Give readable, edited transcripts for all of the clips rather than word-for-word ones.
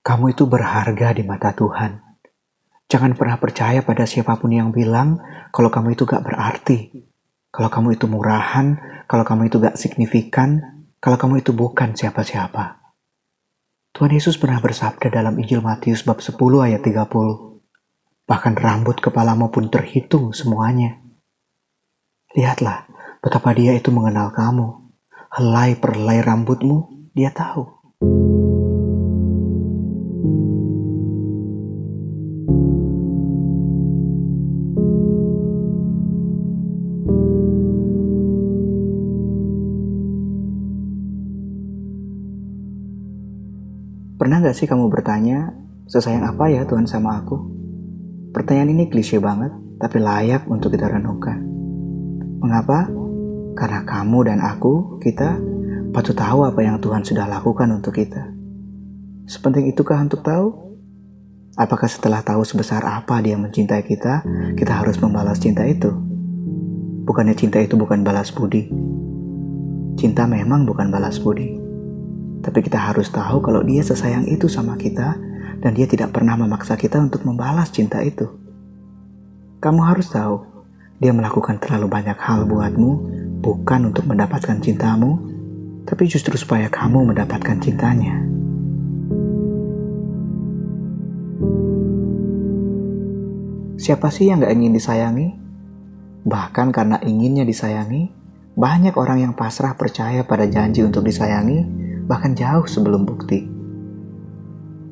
Kamu itu berharga di mata Tuhan. Jangan pernah percaya pada siapapun yang bilang kalau kamu itu gak berarti. Kalau kamu itu murahan, kalau kamu itu gak signifikan, kalau kamu itu bukan siapa-siapa. Tuhan Yesus pernah bersabda dalam Injil Matius bab 10 ayat 30. Bahkan rambut kepalamu pun terhitung semuanya. Lihatlah betapa dia itu mengenal kamu. Helai per helai rambutmu, dia tahu. Pernah gak sih kamu bertanya, sesayang apa ya Tuhan sama aku? Pertanyaan ini klise banget, tapi layak untuk kita renungkan. Mengapa? Karena kamu dan aku, kita patut tahu apa yang Tuhan sudah lakukan untuk kita. Sepenting itukah untuk tahu? Apakah setelah tahu sebesar apa dia mencintai kita, kita harus membalas cinta itu? Bukannya cinta itu bukan balas budi. Cinta memang bukan balas budi. Tapi kita harus tahu kalau dia sesayang itu sama kita dan dia tidak pernah memaksa kita untuk membalas cinta itu. Kamu harus tahu, dia melakukan terlalu banyak hal buatmu bukan untuk mendapatkan cintamu, tapi justru supaya kamu mendapatkan cintanya. Siapa sih yang gak ingin disayangi? Bahkan karena inginnya disayangi, banyak orang yang pasrah percaya pada janji untuk disayangi, bahkan jauh sebelum bukti.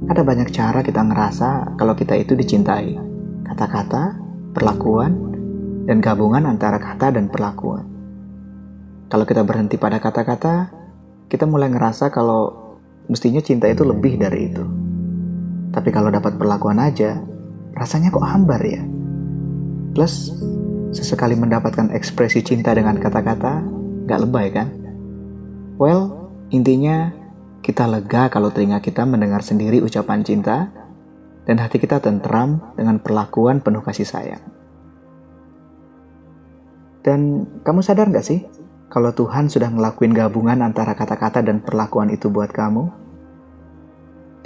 Ada banyak cara kita ngerasa kalau kita itu dicintai. Kata-kata, perlakuan, dan gabungan antara kata dan perlakuan. Kalau kita berhenti pada kata-kata, kita mulai ngerasa kalau mestinya cinta itu lebih dari itu. Tapi kalau dapat perlakuan aja, rasanya kok hambar ya? Plus, sesekali mendapatkan ekspresi cinta dengan kata-kata, gak lebay kan? Well, intinya, kita lega kalau telinga kita mendengar sendiri ucapan cinta dan hati kita tentram dengan perlakuan penuh kasih sayang. Dan kamu sadar gak sih kalau Tuhan sudah ngelakuin gabungan antara kata-kata dan perlakuan itu buat kamu?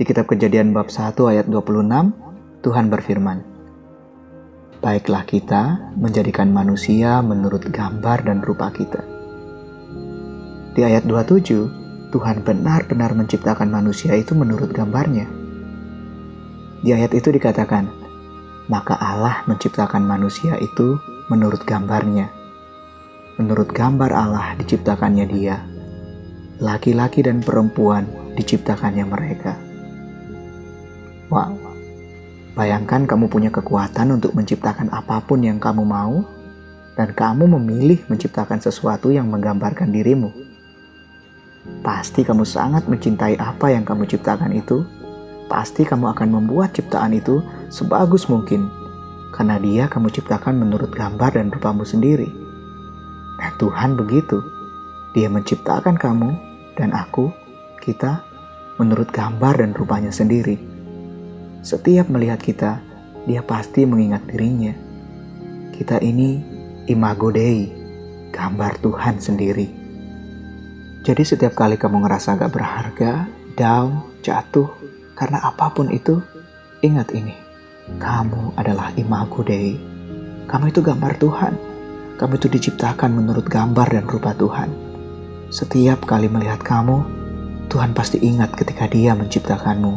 Di kitab Kejadian bab 1 ayat 26, Tuhan berfirman, "Baiklah kita menjadikan manusia menurut gambar dan rupa kita." Di ayat 27, Tuhan benar-benar menciptakan manusia itu menurut gambarnya. Di ayat itu dikatakan, maka Allah menciptakan manusia itu menurut gambarnya. Menurut gambar Allah diciptakannya dia. Laki-laki dan perempuan diciptakannya mereka. Wow, bayangkan kamu punya kekuatan untuk menciptakan apapun yang kamu mau, dan kamu memilih menciptakan sesuatu yang menggambarkan dirimu. Pasti kamu sangat mencintai apa yang kamu ciptakan itu. Pasti kamu akan membuat ciptaan itu sebagus mungkin. Karena dia kamu ciptakan menurut gambar dan rupamu sendiri. Nah, Tuhan begitu. Dia menciptakan kamu dan aku, kita, menurut gambar dan rupanya sendiri. Setiap melihat kita, dia pasti mengingat dirinya. Kita ini imago Dei, gambar Tuhan sendiri. Jadi setiap kali kamu ngerasa gak berharga, down, jatuh, karena apapun itu, ingat ini. Kamu adalah imago Dei. Kamu itu gambar Tuhan. Kamu itu diciptakan menurut gambar dan rupa Tuhan. Setiap kali melihat kamu, Tuhan pasti ingat ketika Dia menciptakanmu.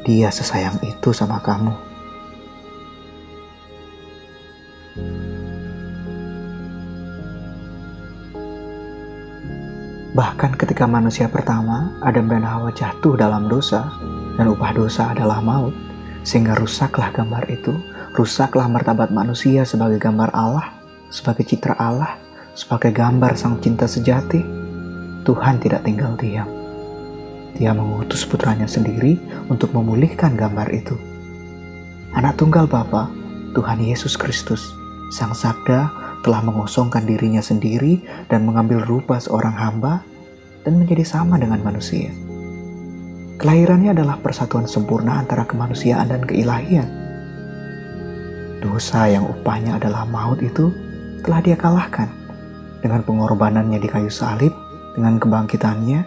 Dia sesayang itu sama kamu. Bahkan ketika manusia pertama, Adam dan Hawa jatuh dalam dosa, dan upah dosa adalah maut, sehingga rusaklah gambar itu, rusaklah martabat manusia sebagai gambar Allah, sebagai citra Allah, sebagai gambar sang cinta sejati. Tuhan tidak tinggal diam. Dia mengutus putranya sendiri untuk memulihkan gambar itu. Anak tunggal Bapa, Tuhan Yesus Kristus, Sang Sabda, telah mengosongkan dirinya sendiri dan mengambil rupa seorang hamba dan menjadi sama dengan manusia. Kelahirannya adalah persatuan sempurna antara kemanusiaan dan keilahian. Dosa yang upahnya adalah maut itu telah Dia kalahkan dengan pengorbanannya di kayu salib, dengan kebangkitannya,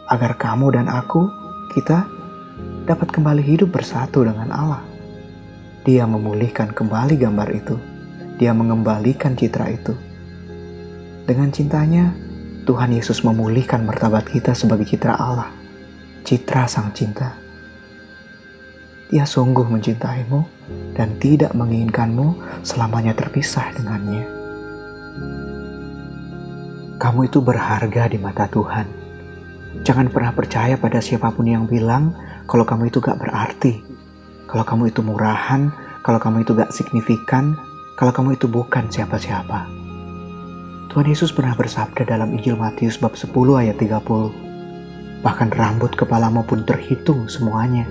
agar kamu dan aku, kita dapat kembali hidup bersatu dengan Allah. Dia memulihkan kembali gambar itu. Dia mengembalikan citra itu. Dengan cintanya, Tuhan Yesus memulihkan martabat kita sebagai citra Allah. Citra Sang Cinta. Dia sungguh mencintaimu dan tidak menginginkanmu selamanya terpisah dengannya. Kamu itu berharga di mata Tuhan. Jangan pernah percaya pada siapapun yang bilang kalau kamu itu gak berarti, kalau kamu itu murahan, kalau kamu itu gak signifikan, kalau kamu itu bukan siapa-siapa. Tuhan Yesus pernah bersabda dalam Injil Matius bab 10 ayat 30, bahkan rambut kepalamu pun terhitung semuanya.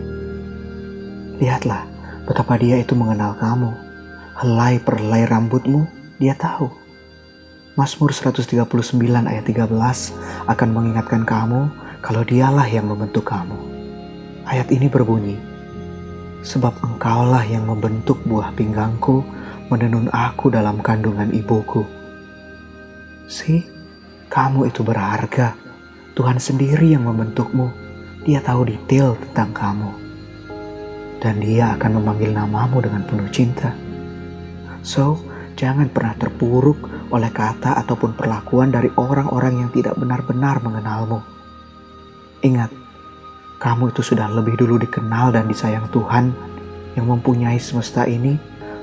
Lihatlah betapa Dia itu mengenal kamu. Helai per helai rambutmu, Dia tahu. Mazmur 139 ayat 13 akan mengingatkan kamu kalau Dialah yang membentuk kamu. Ayat ini berbunyi, sebab Engkaulah yang membentuk buah pinggangku, menenun aku dalam kandungan ibuku. Kamu itu berharga. Tuhan sendiri yang membentukmu. Dia tahu detail tentang kamu. Dan Dia akan memanggil namamu dengan penuh cinta. Jangan pernah terpuruk oleh kata ataupun perlakuan dari orang-orang yang tidak benar-benar mengenalmu. Ingat, kamu itu sudah lebih dulu dikenal dan disayang Tuhan yang mempunyai semesta ini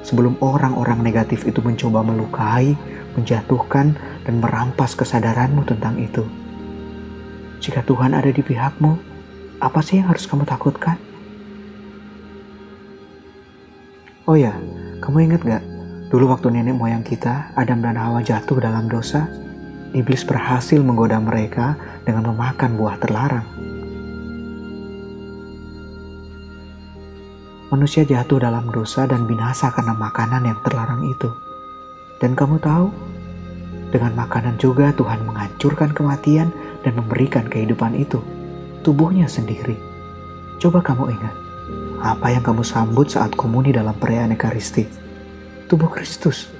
sebelum orang-orang negatif itu mencoba melukai, menjatuhkan, dan merampas kesadaranmu tentang itu. Jika Tuhan ada di pihakmu, apa sih yang harus kamu takutkan? Oh ya, kamu ingat gak? Dulu waktu nenek moyang kita, Adam dan Hawa jatuh dalam dosa, iblis berhasil menggoda mereka dengan memakan buah terlarang. Manusia jatuh dalam dosa dan binasa karena makanan yang terlarang itu. Dan kamu tahu, dengan makanan juga Tuhan menghancurkan kematian dan memberikan kehidupan itu, tubuhnya sendiri. Coba kamu ingat, apa yang kamu sambut saat komuni dalam perayaan Ekaristi? Tubuh Kristus.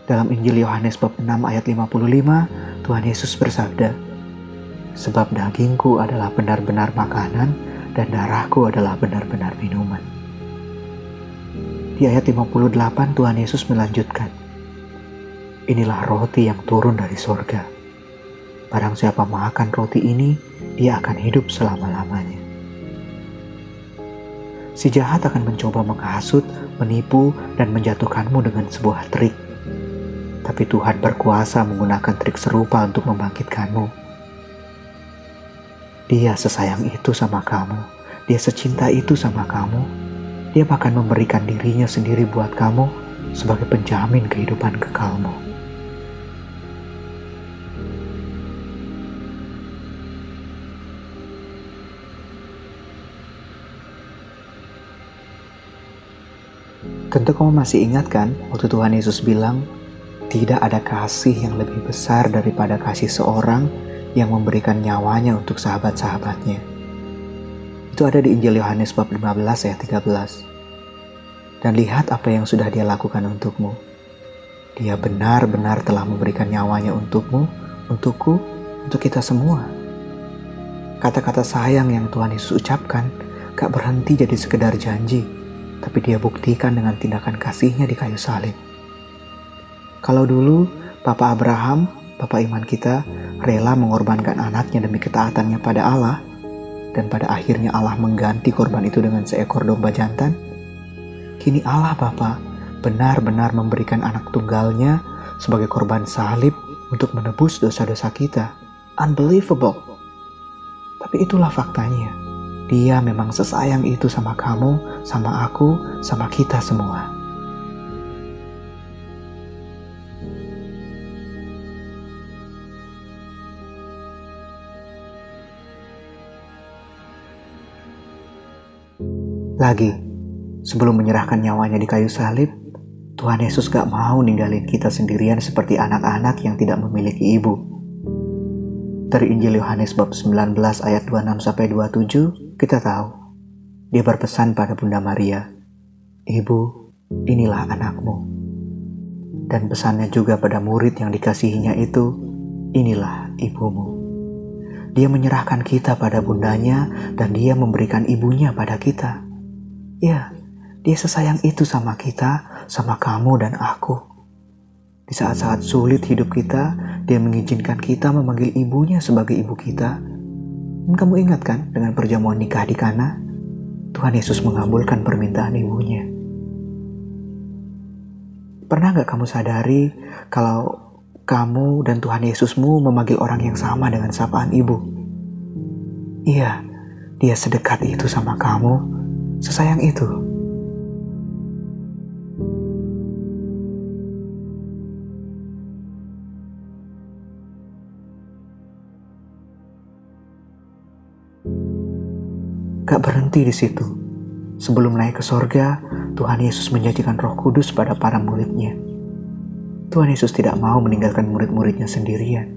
Dalam Injil Yohanes bab 6 ayat 55, Tuhan Yesus bersabda, sebab dagingku adalah benar-benar makanan dan darahku adalah benar-benar minuman. Di ayat 58 Tuhan Yesus melanjutkan, inilah roti yang turun dari surga. Barang siapa makan roti ini, dia akan hidup selama-lamanya. Si jahat akan mencoba menghasut, menipu, dan menjatuhkanmu dengan sebuah trik. Tapi Tuhan berkuasa menggunakan trik serupa untuk membangkitkanmu. Dia sesayang itu sama kamu. Dia secinta itu sama kamu. Dia bahkan memberikan dirinya sendiri buat kamu sebagai penjamin kehidupan kekalmu. Tentu kamu masih ingat kan waktu Tuhan Yesus bilang, tidak ada kasih yang lebih besar daripada kasih seorang yang memberikan nyawanya untuk sahabat-sahabatnya. Itu ada di Injil Yohanes bab 15 ayat 13. Dan lihat apa yang sudah Dia lakukan untukmu. Dia benar-benar telah memberikan nyawanya untukmu, untukku, untuk kita semua. Kata-kata sayang yang Tuhan Yesus ucapkan gak berhenti jadi sekedar janji, tapi Dia buktikan dengan tindakan kasih-Nya di kayu salib. Kalau dulu Papa Abraham, Papa iman kita, rela mengorbankan anaknya demi ketaatannya pada Allah, dan pada akhirnya Allah mengganti korban itu dengan seekor domba jantan, kini Allah Bapa benar-benar memberikan anak tunggalnya sebagai korban salib untuk menebus dosa-dosa kita. Unbelievable. Tapi itulah faktanya. Dia memang sesayang itu sama kamu, sama aku, sama kita semua. Lagi, sebelum menyerahkan nyawanya di kayu salib, Tuhan Yesus gak mau ninggalin kita sendirian seperti anak-anak yang tidak memiliki ibu. Dari Injil Yohanes bab 19 ayat 26-27, kita tahu, Dia berpesan pada Bunda Maria, Ibu, inilah anakmu. Dan pesannya juga pada murid yang dikasihinya itu, inilah ibumu. Dia menyerahkan kita pada bundanya dan dia memberikan ibunya pada kita. Ya, dia sesayang itu sama kita, sama kamu dan aku. Di saat-saat sulit hidup kita, dia mengizinkan kita memanggil ibunya sebagai ibu kita. Dan kamu ingat kan dengan perjamuan nikah di Kana? Tuhan Yesus mengabulkan permintaan ibunya. Pernah gak kamu sadari kalau kamu dan Tuhan Yesusmu memanggil orang yang sama dengan sapaan ibu? Iya, dia sedekat itu sama kamu, sesayang itu. Gak berhenti di situ. Sebelum naik ke sorga, Tuhan Yesus menjanjikan Roh Kudus pada para muridnya. Tuhan Yesus tidak mau meninggalkan murid-muridnya sendirian.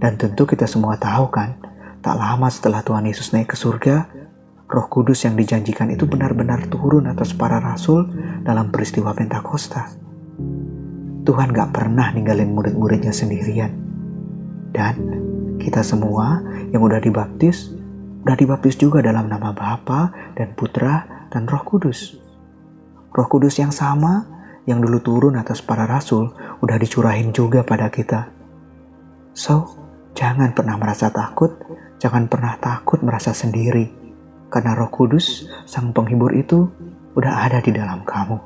Dan tentu kita semua tahu kan, tak lama setelah Tuhan Yesus naik ke surga, Roh Kudus yang dijanjikan itu benar-benar turun atas para rasul dalam peristiwa Pentakosta. Tuhan gak pernah ninggalin murid-muridnya sendirian. Dan kita semua yang udah dibaptis juga dalam nama Bapa dan Putra dan Roh Kudus. Roh Kudus yang sama yang dulu turun atas para rasul udah dicurahin juga pada kita. So, jangan pernah merasa takut, jangan pernah takut merasa sendiri, karena Roh Kudus, Sang Penghibur itu udah ada di dalam kamu.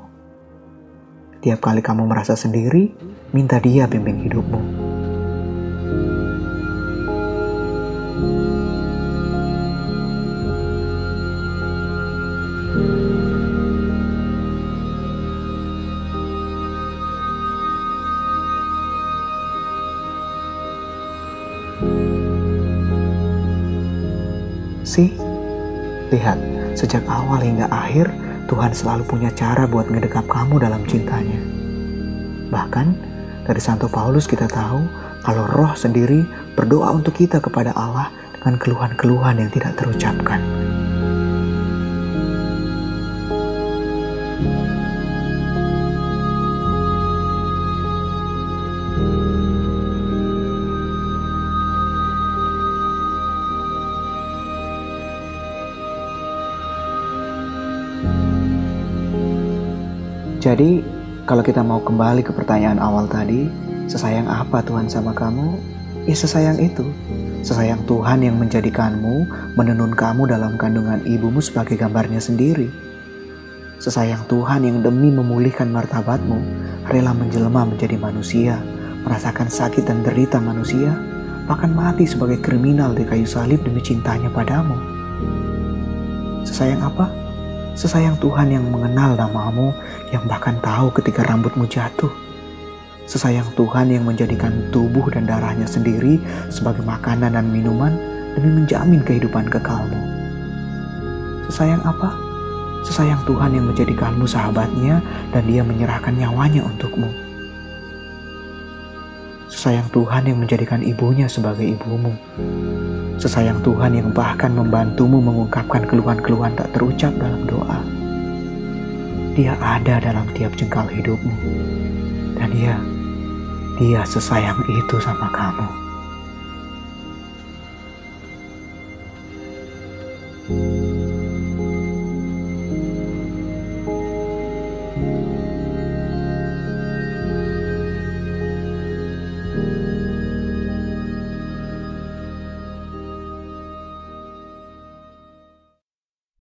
Tiap kali kamu merasa sendiri, minta Dia bimbing hidupmu. Lihat, sejak awal hingga akhir, Tuhan selalu punya cara buat ngedekap kamu dalam cintanya. Bahkan, dari Santo Paulus kita tahu kalau Roh sendiri berdoa untuk kita kepada Allah dengan keluhan-keluhan yang tidak terucapkan. Jadi, kalau kita mau kembali ke pertanyaan awal tadi, sesayang apa Tuhan sama kamu? Ya sesayang itu. Sesayang Tuhan yang menjadikanmu, menenun kamu dalam kandungan ibumu sebagai gambarnya sendiri. Sesayang Tuhan yang demi memulihkan martabatmu, rela menjelma menjadi manusia, merasakan sakit dan derita manusia, bahkan mati sebagai kriminal di kayu salib demi cintanya padamu. Sesayang apa? Sesayang Tuhan yang mengenal namamu, yang bahkan tahu ketika rambutmu jatuh. Sesayang Tuhan yang menjadikan tubuh dan darahnya sendiri sebagai makanan dan minuman demi menjamin kehidupan kekalmu. Sesayang apa? Sesayang Tuhan yang menjadikanmu sahabatnya dan Dia menyerahkan nyawanya untukmu. Sesayang Tuhan yang menjadikan ibunya sebagai ibumu. Sesayang Tuhan yang bahkan membantumu mengungkapkan keluhan-keluhan tak terucap dalam doa. Dia ada dalam tiap jengkal hidupmu. Dan Dia sesayang itu sama kamu.